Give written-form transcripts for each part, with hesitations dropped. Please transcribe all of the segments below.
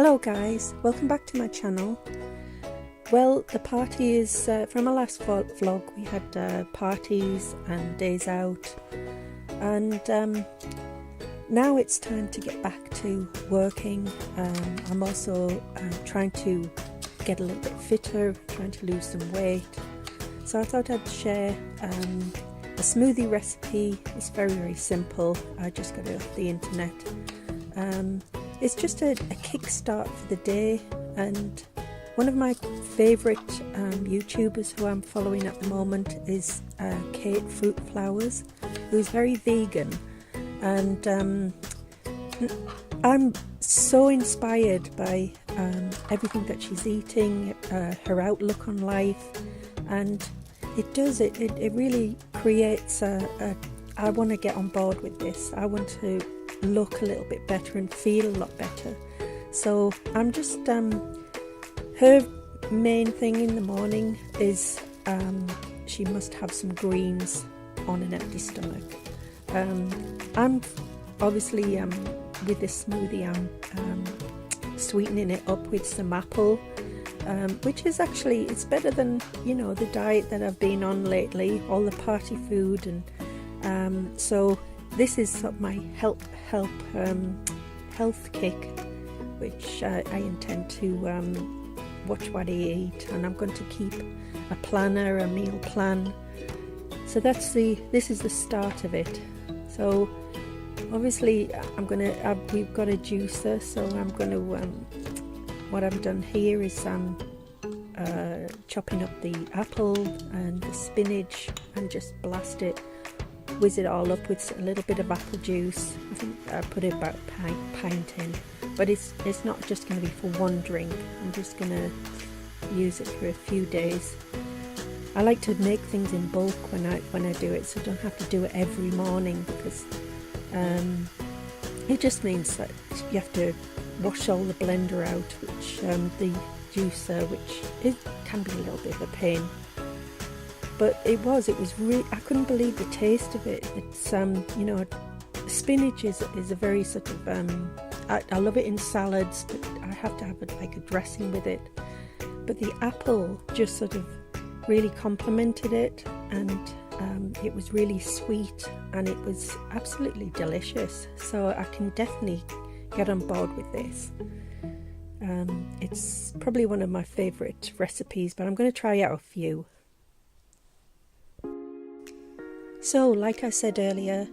Hello guys, welcome back to my channel. Well, the party is from our last vlog. We had parties and days out, and now it's time to get back to working. I'm also trying to get a little bit fitter, trying to lose some weight. So I thought I'd share a smoothie recipe. It's very simple. I just got it off the internet. It's just a kickstart for the day, and one of my favourite YouTubers who I'm following at the moment is Kate Fruit Flowers, who's very vegan, and I'm so inspired by everything that she's eating, her outlook on life, and it really creates I want to get on board with this. I want to look a little bit better and feel a lot better. So I'm just her main thing in the morning is she must have some greens on an empty stomach. I'm obviously with this smoothie I'm sweetening it up with some apple, which is actually, it's better than, you know, the diet that I've been on lately, all the party food, and so this is sort of my health kick, which I intend to watch what I eat, and I'm going to keep a planner, a meal plan. So this is the start of it. So obviously we've got a juicer, so I'm going to what I've done here is chopping up the apple and the spinach and just blast it, whiz it all up with a little bit of apple juice. I think I put about a pint in, but it's not just going to be for one drink. I'm just going to use it for a few days. I like to make things in bulk when I do it, so I don't have to do it every morning, because it just means that you have to wash all the blender out, which the juicer, which it can be a little bit of a pain. But it was really, I couldn't believe the taste of it. It's you know, spinach is a very sort of I love it in salads, but I have to have it like a dressing with it. But the apple just sort of really complemented it, and it was really sweet, and it was absolutely delicious. So I can definitely get on board with this. It's probably one of my favourite recipes, but I'm going to try out a few. So, like I said earlier,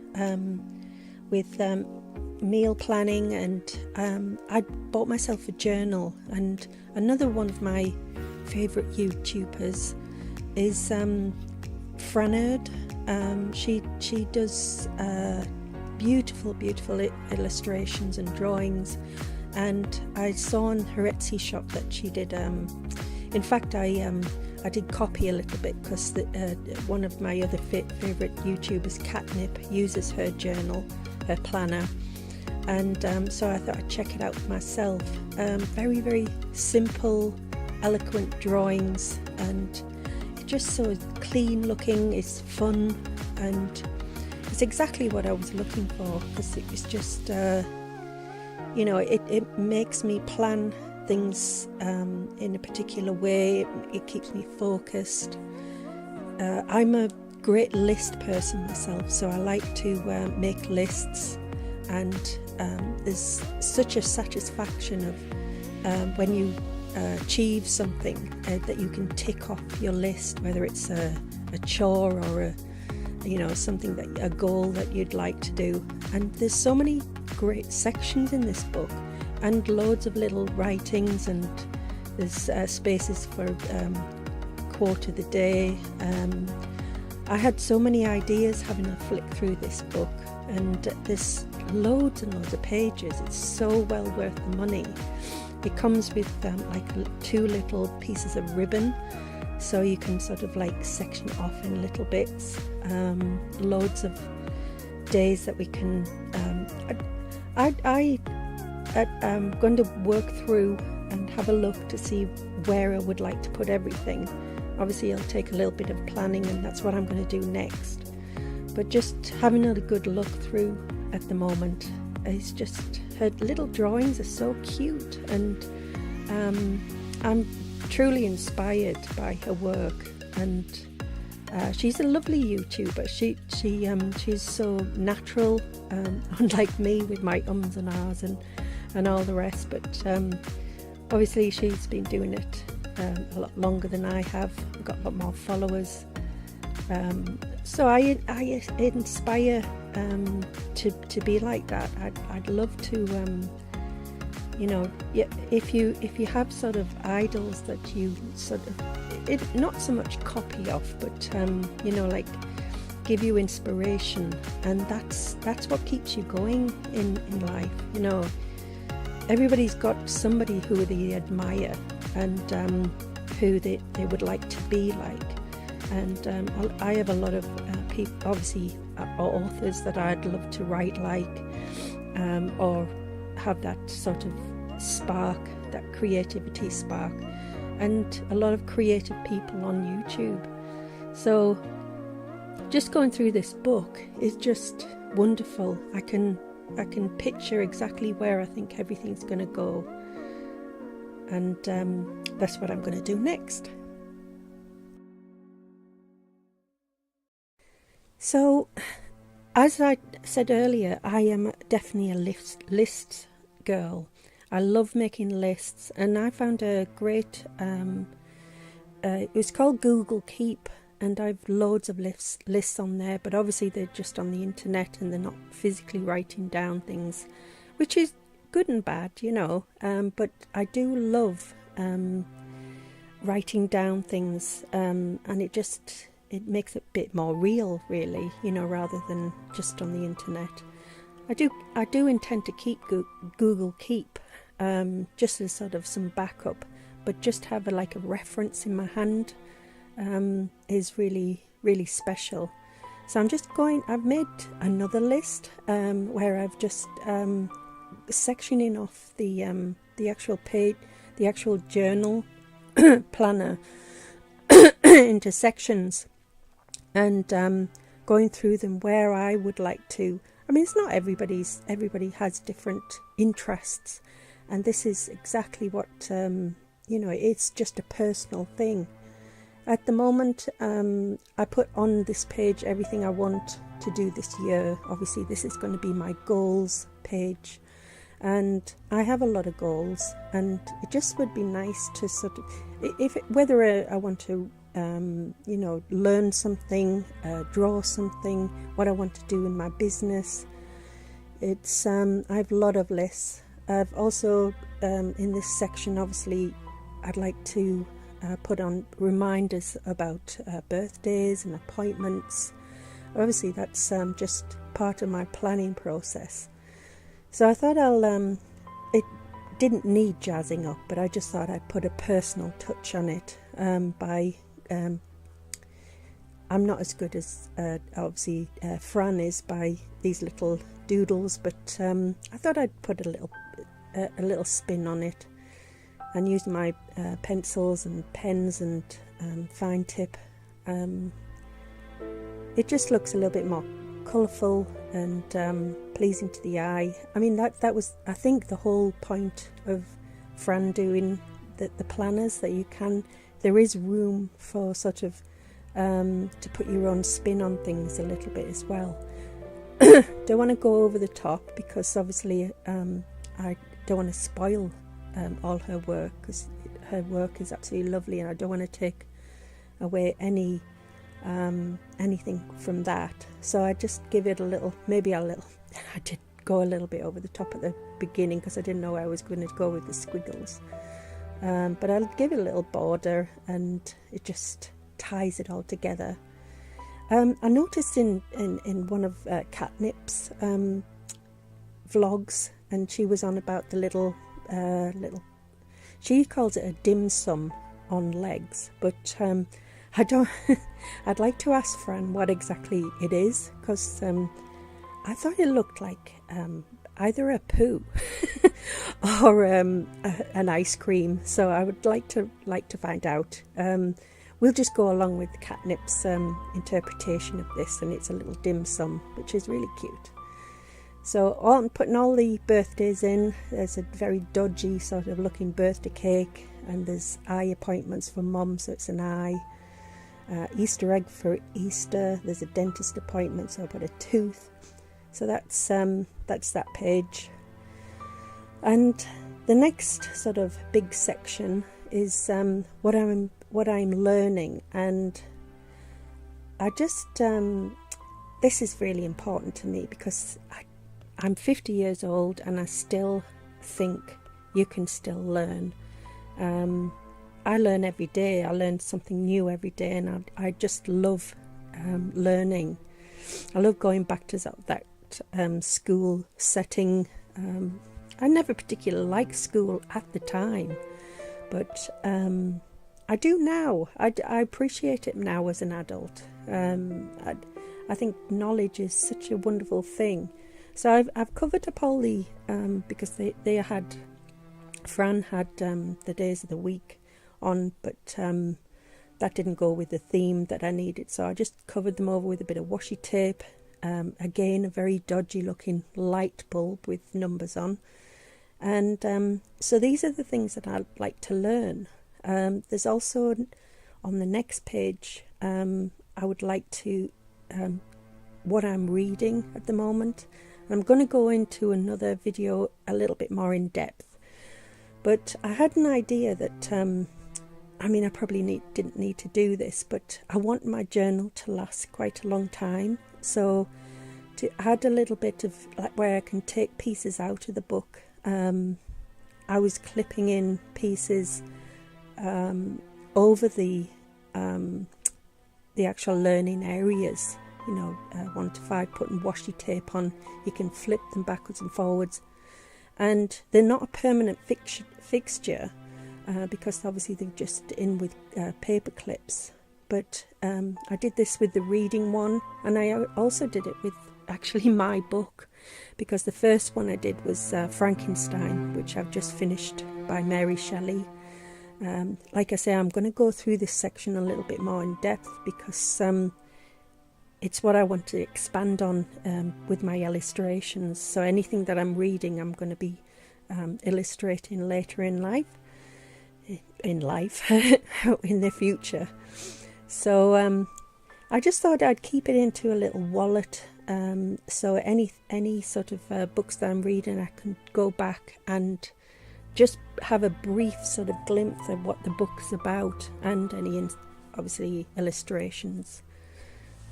with meal planning, and I bought myself a journal, and another one of my favourite YouTubers is Franerd. She does beautiful illustrations and drawings, and I saw on her Etsy shop that she did. In fact, I did copy a little bit, because one of my other favourite YouTubers, Catnip, uses her journal, her planner, and so I thought I'd check it out for myself. Very simple, eloquent drawings, and it's just so clean looking, it's fun, and it's exactly what I was looking for, because it was just, you know, it makes me plan things in a particular way. It keeps me focused. I'm a great list person myself, so I like to make lists, and there's such a satisfaction of when you achieve something that you can tick off your list, whether it's a chore or something, that a goal that you'd like to do. And there's so many great sections in this book, and loads of little writings, and there's spaces for quote of the day. I had so many ideas having a flick through this book, and there's loads and loads of pages. It's so well worth the money. It comes with like 2 little pieces of ribbon, so you can sort of like section it off in little bits. Loads of days that we can I'm going to work through and have a look to see where I would like to put everything. Obviously it'll take a little bit of planning, and that's what I'm going to do next. But just having a good look through at the moment is just her little drawings are so cute, and I'm truly inspired by her work. And she's a lovely YouTuber. She's so natural, unlike me with my ums and ahs and all the rest. But obviously she's been doing it a lot longer than I have. I've got a lot more followers. So I inspire to be like that. I'd love to, if you have sort of idols that you sort of, not so much copy off, but like give you inspiration, and that's what keeps you going in life. Everybody's got somebody who they admire and who they would like to be like. And I have a lot of people, obviously authors that I'd love to write like, or have that sort of spark, that creativity spark, and a lot of creative people on YouTube. So just going through this book is just wonderful. I can picture exactly where I think everything's going to go, and that's what I'm going to do next. So, as I said earlier, I am definitely a lists girl. I love making lists, and I found a great, it was called Google Keep, and I've loads of lists on there, but obviously they're just on the internet and they're not physically writing down things, which is good and bad, but I do love writing down things, and it makes it a bit more real, really, rather than just on the internet. I do intend to keep Google Keep, just as sort of some backup, but just have a reference in my hand is really, really special. So I've made another list where I've just sectioning off the actual page, the actual journal planner into sections, and going through them where I would like to. I mean, it's not everybody has different interests, and this is exactly what, it's just a personal thing. At the moment, I put on this page everything I want to do this year. Obviously, this is going to be my goals page, and I have a lot of goals, and it just would be nice to sort of, whether I want to learn something, draw something, what I want to do in my business. It's I have a lot of lists. I've also in this section, obviously, I'd like to put on reminders about birthdays and appointments. Obviously, that's just part of my planning process. So I thought it didn't need jazzing up, but I just thought I'd put a personal touch on it by. I'm not as good as obviously Fran is by these little doodles, but I thought I'd put a little spin on it, and use my pencils and pens and fine tip. It just looks a little bit more colourful and pleasing to the eye. I mean, that was, I think, the whole point of Fran doing the planners, that there is room for sort of to put your own spin on things a little bit as well. Don't want to go over the top, because obviously I don't want to spoil all her work, because her work is absolutely lovely, and I don't want to take away anything from that. So I just give it a little, I did go a little bit over the top at the beginning, because I didn't know I was going to go with the squiggles. But I'll give it a little border, and it just ties it all together. I noticed in one of Catnip's vlogs, and she was on about the little, she calls it a dim sum on legs, but I don't. I'd like to ask Fran what exactly it is, because I thought it looked like either a poo or an ice cream. So I would like to find out. We'll just go along with Catnip's interpretation of this, and it's a little dim sum, which is really cute. So I'm putting all the birthdays in. There's a very dodgy sort of looking birthday cake, and there's eye appointments for mum, so it's an eye. Easter egg for Easter. There's a dentist appointment, so I put a tooth. So that's that page. And the next sort of big section is what I'm learning, and I just this is really important to me because I'm 50 years old and I still think you can still learn. I learn every day. I learn something new every day, and I just love learning. I love going back to that school setting. I never particularly liked school at the time, but I do now. I appreciate it now as an adult. I think knowledge is such a wonderful thing. So I've covered up all the because they had Fran had the days of the week on, but that didn't go with the theme that I needed. So I just covered them over with a bit of washi tape. Again, a very dodgy looking light bulb with numbers on. And so these are the things that I'd like to learn. There's also on the next page, I would like to what I'm reading at the moment. I'm going to go into another video a little bit more in depth, but I had an idea that I probably didn't need to do this, but I want my journal to last quite a long time. So to add a little bit of like where I can take pieces out of the book, I was clipping in pieces over the actual learning areas, 1 to 5, putting washi tape on. You can flip them backwards and forwards, and they're not a permanent fixture because obviously they're just in with paper clips. But I did this with the reading one, and I also did it with actually my book, because the first one I did was Frankenstein, which I've just finished, by Mary Shelley. Like I say, I'm going to go through this section a little bit more in depth because it's what I want to expand on with my illustrations. So anything that I'm reading, I'm going to be illustrating later in in the future. So I just thought I'd keep it into a little wallet. So any sort of books that I'm reading, I can go back and just have a brief sort of glimpse of what the book's about, and any obviously illustrations.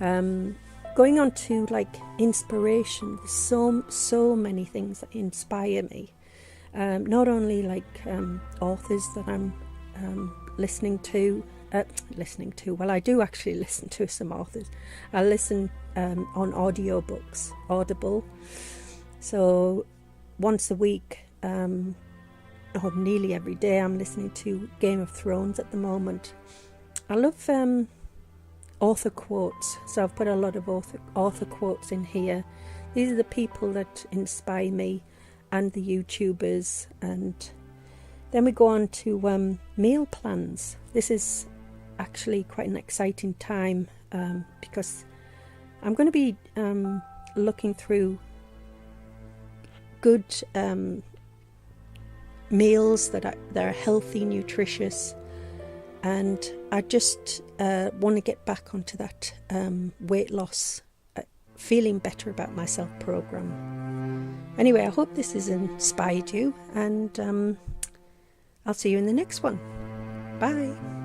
Going on to like inspiration, there's so many things that inspire me. Not only like authors that I'm listening to. Well, I do actually listen to some authors. I listen on audiobooks, Audible. So once a week, or nearly every day, I'm listening to Game of Thrones at the moment. I love author quotes, so I've put a lot of author quotes in here. These are the people that inspire me, and the YouTubers. And then we go on to meal plans. This is actually quite an exciting time because I'm going to be looking through good meals that are healthy, nutritious, and I just want to get back onto that weight loss, feeling better about myself program. Anyway, I hope this has inspired you, and I'll see you in the next one. Bye.